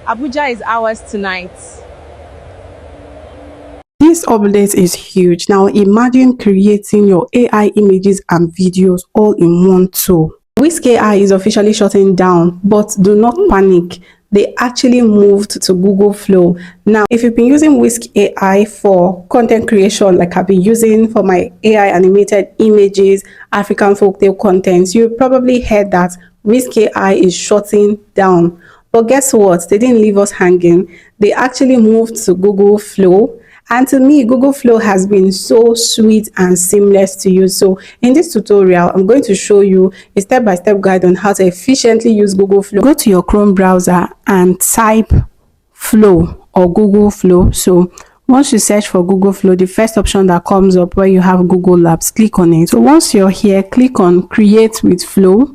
Abuja is ours tonight. This update is huge. Now imagine creating your AI images and videos all in one tool. Whisk AI is officially shutting down, but do not panic. They actually moved to Google Flow. Now, if you've been using Whisk AI for content creation, like I've been using for my AI animated images, African folktale contents, you probably heard that Whisk AI is shutting down. But guess what? They didn't leave us hanging. They actually moved to Google Flow. And to me, Google Flow has been so sweet and seamless to use. So in this tutorial, I'm going to show you a step-by-step guide on how to efficiently use Google Flow. Go to your Chrome browser and type Flow or Google Flow. So once you search for Google Flow, the first option that comes up where you have Google Labs, click on it. So once you're here, click on Create with Flow,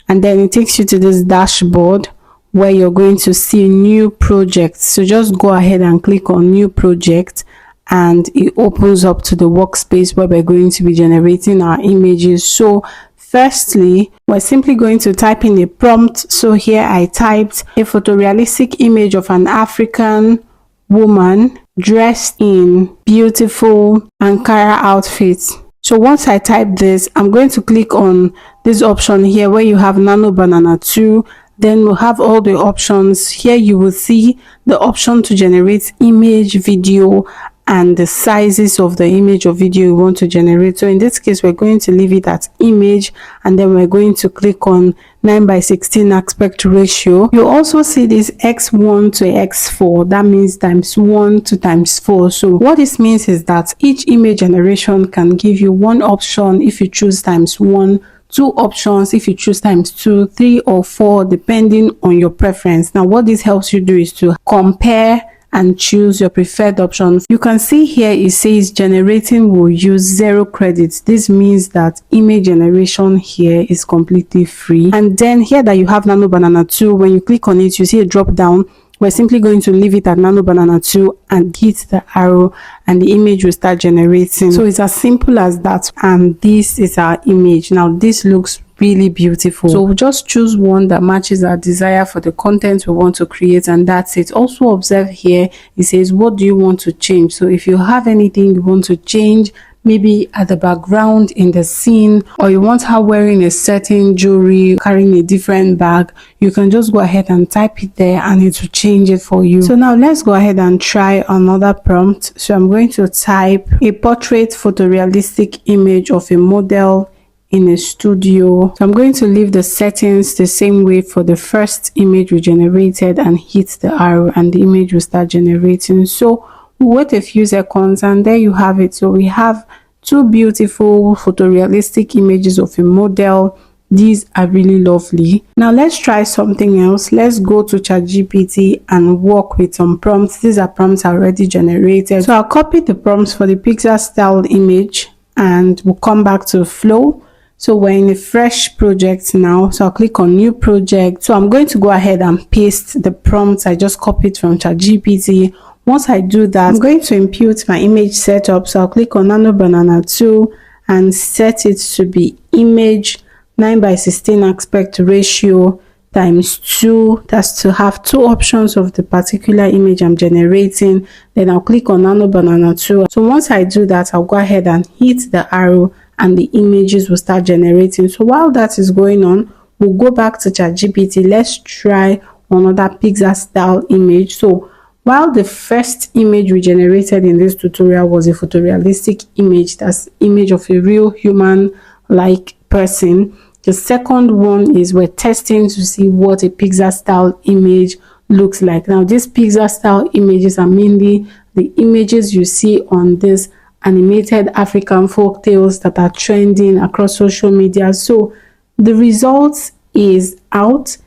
and then it takes you to this dashboard where you're going to see new projects. So just go ahead and click on new project, and it opens up to the workspace where we're going to be generating our images. So firstly, we're simply going to type in a prompt. So here I typed a photorealistic image of an African woman dressed in beautiful Ankara outfits. So once I type this, I'm going to click on this option here where you have Nano Banana 2. Then we'll have all the options. Here you will see the option to generate image, video, and the sizes of the image or video you want to generate. So in this case, we're going to leave it at image, and then we're going to click on 9:16 aspect ratio. You also see this x1 to x4. That means ×1 to ×4. So what this means is that each image generation can give you one option if you choose ×1, two options if you choose ×2, 3 or 4 depending on your preference. Now what this helps you do is to compare and choose your preferred option. You can see here it says generating will use 0 credits. This means that image generation here is completely free. And then here that you have Nano Banana 2, when you click on it, you see a drop down. We're simply going to leave it at Nano Banana 2 and hit the arrow, and the image will start generating. So it's as simple as that, and this is our image. Now this looks really beautiful. So we'll just choose one that matches our desire for the content we want to create, and that's it. Also observe here, it says what do you want to change. So if you have anything you want to change, maybe at the background in the scene, or you want her wearing a certain jewelry, carrying a different bag, you can just go ahead and type it there and it will change it for you. So now let's go ahead and try another prompt. So I'm going to type a portrait photorealistic image of a model in a studio. So I'm going to leave the settings the same way for the first image we generated and hit the arrow, and the image will start generating. So we'll wait a few seconds, and there you have it. So we have two beautiful photorealistic images of a model. These are really lovely. Now let's try something else. Let's go to ChatGPT and work with some prompts. These are prompts already generated. So I'll copy the prompts for the pixel style image, and we'll come back to Flow. So we're in a fresh project now. So I'll click on new project. So I'm going to go ahead and paste the prompts I just copied from ChatGPT. Once I do that, I'm going to impute my image setup. So I'll click on Nano Banana 2 and set it to be image 9:16 aspect ratio ×2. That's to have two options of the particular image I'm generating. Then I'll click on Nano Banana 2. So once I do that, I'll go ahead and hit the arrow, and the images will start generating. So while that is going on, we'll go back to ChatGPT. Let's try another pixel style image. So while the first image we generated in this tutorial was a photorealistic image, that's image of a real human like person, the second one is we're testing to see what a pixel style image looks like. Now these pixel style images are mainly the images you see on this animated African folk tales that are trending across social media. So the results is out.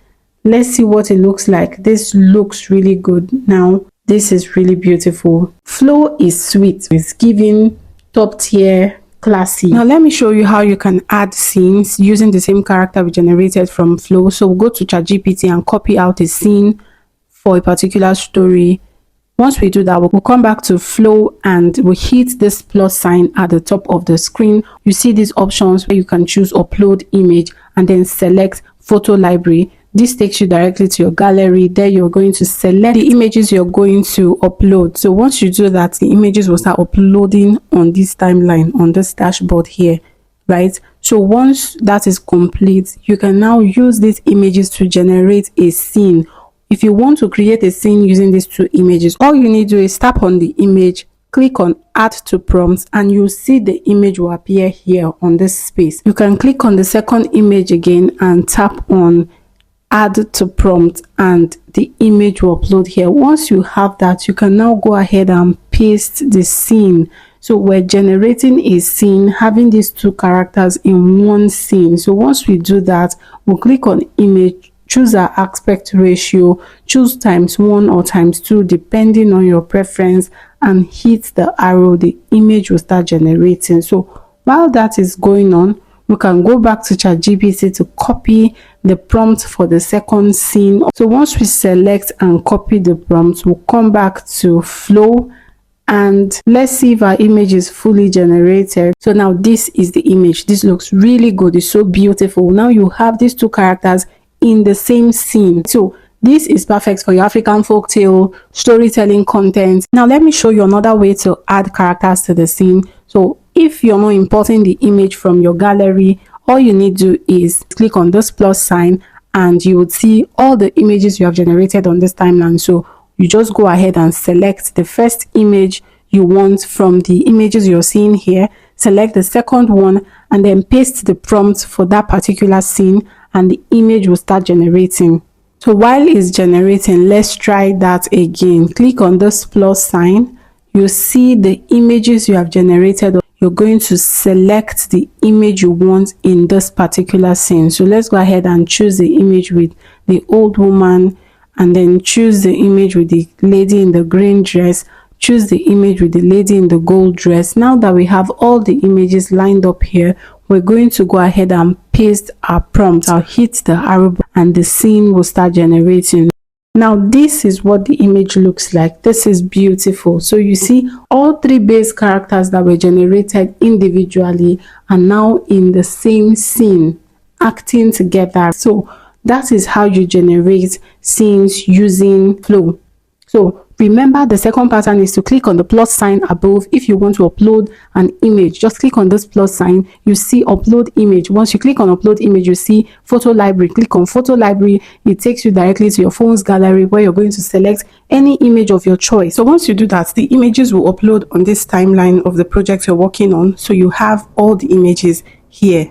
Let's see what it looks like. This looks really good. Now this is really beautiful. Flow is sweet. It's giving top tier, classy. Now let me show you how you can add scenes using the same character we generated from Flow. So we'll go to ChatGPT and copy out a scene for a particular story. Once we do that, we'll come back to Flow and we hit this plus sign at the top of the screen. You see these options where you can choose upload image and then select photo library. This takes you directly to your gallery. There you're going to select the images you're going to upload. So once you do that, the images will start uploading on this timeline, on this dashboard here, right? So once that is complete, you can now use these images to generate a scene. If you want to create a scene using these two images, all you need to do is tap on the image, click on add to prompt, and you'll see the image will appear here on this space. You can click on the second image again and tap on add to prompt, and the image will upload here. Once you have that, you can now go ahead and paste the scene. So we're generating a scene having these two characters in one scene. So once we do that, we'll click on image, choose our aspect ratio, choose ×1 or ×2 depending on your preference, and hit the arrow. The image will start generating. So while that is going on, we can go back to ChatGPT to copy the prompt for the second scene. So once we select and copy the prompt, we'll come back to flow, and let's see if our image is fully generated. So now this is the image. This looks really good. It's so beautiful. Now you have these two characters in the same scene. So this is perfect for your African folktale storytelling content. Now let me show you another way to add characters to the scene. So if you're not importing the image from your gallery, all you need to do is click on this plus sign, and you would see all the images you have generated on this timeline. So you just go ahead and select the first image you want from the images you're seeing here, select the second one, and then paste the prompt for that particular scene, and the image will start generating. So while it's generating, let's try that again. Click on this plus sign. You see the images you have generated. You're going to select the image you want in this particular scene. So let's go ahead and choose the image with the old woman, and then choose the image with the lady in the green dress, choose the image with the lady in the gold dress. Now that we have all the images lined up here, we're going to go ahead and paste our prompt. I'll hit the arrow and the scene will start generating. Now this is what the image looks like. This is beautiful. So you see all three base characters that were generated individually are now in the same scene acting together. So that is how you generate scenes using Flow. So remember, the second pattern is to click on the plus sign above. If you want to upload an image, just click on this plus sign. You see upload image. Once you click on upload image, you see photo library. Click on photo library. It takes you directly to your phone's gallery, where you're going to select any image of your choice. So once you do that, the images will upload on this timeline of the project you're working on. So you have all the images here.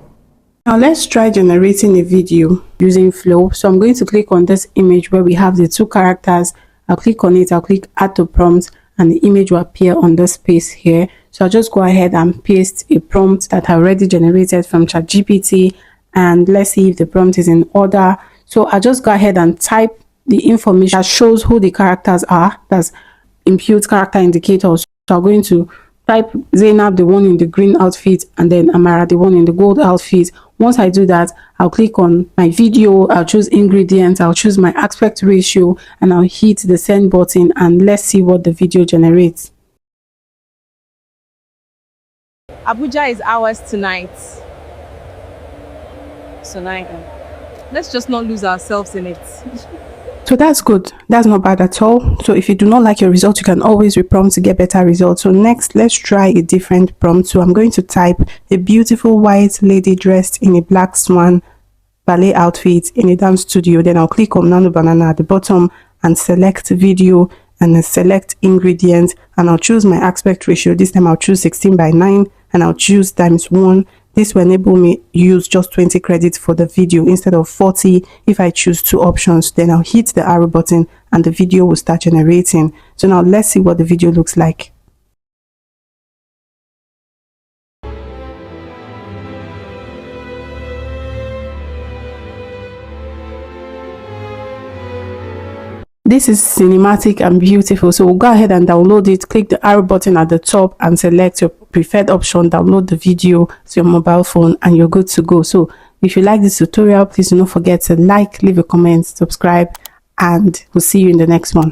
Now let's try generating a video using Flow. So I'm going to click on this image where we have the two characters. I'll click on it, I'll click add to prompt, and the image will appear on the space here. So I'll just go ahead and paste a prompt that I already generated from ChatGPT, and let's see if the prompt is in order. So I'll just go ahead and type the information that shows who the characters are. That's impute character indicators. So I'm going to type Zainab, the one in the green outfit, and then Amara, the one in the gold outfit. Once I do that, I'll click on my video, I'll choose ingredients, I'll choose my aspect ratio, and I'll hit the send button, and let's see what the video generates. Abuja is ours tonight. Let's just not lose ourselves in it. So that's good. That's not bad at all. So if you do not like your result, you can always reprompt to get better results. So next, let's try a different prompt. So I'm going to type a beautiful white lady dressed in a black swan ballet outfit in a dance studio. Then I'll click on Nano Banana at the bottom and select video, and then select ingredients, and I'll choose my aspect ratio. This time I'll choose 16:9, and I'll choose ×1. This will enable me use just 20 credits for the video instead of 40 if I choose two options. Then I'll hit the arrow button and the video will start generating. So now let's see what the video looks like. This is cinematic and beautiful. So we'll go ahead and download it. Click the arrow button at the top and select your preferred option. Download the video to your mobile phone and you're good to go. So if you like this tutorial, please do not forget to like, leave a comment, subscribe, and we'll see you in the next one.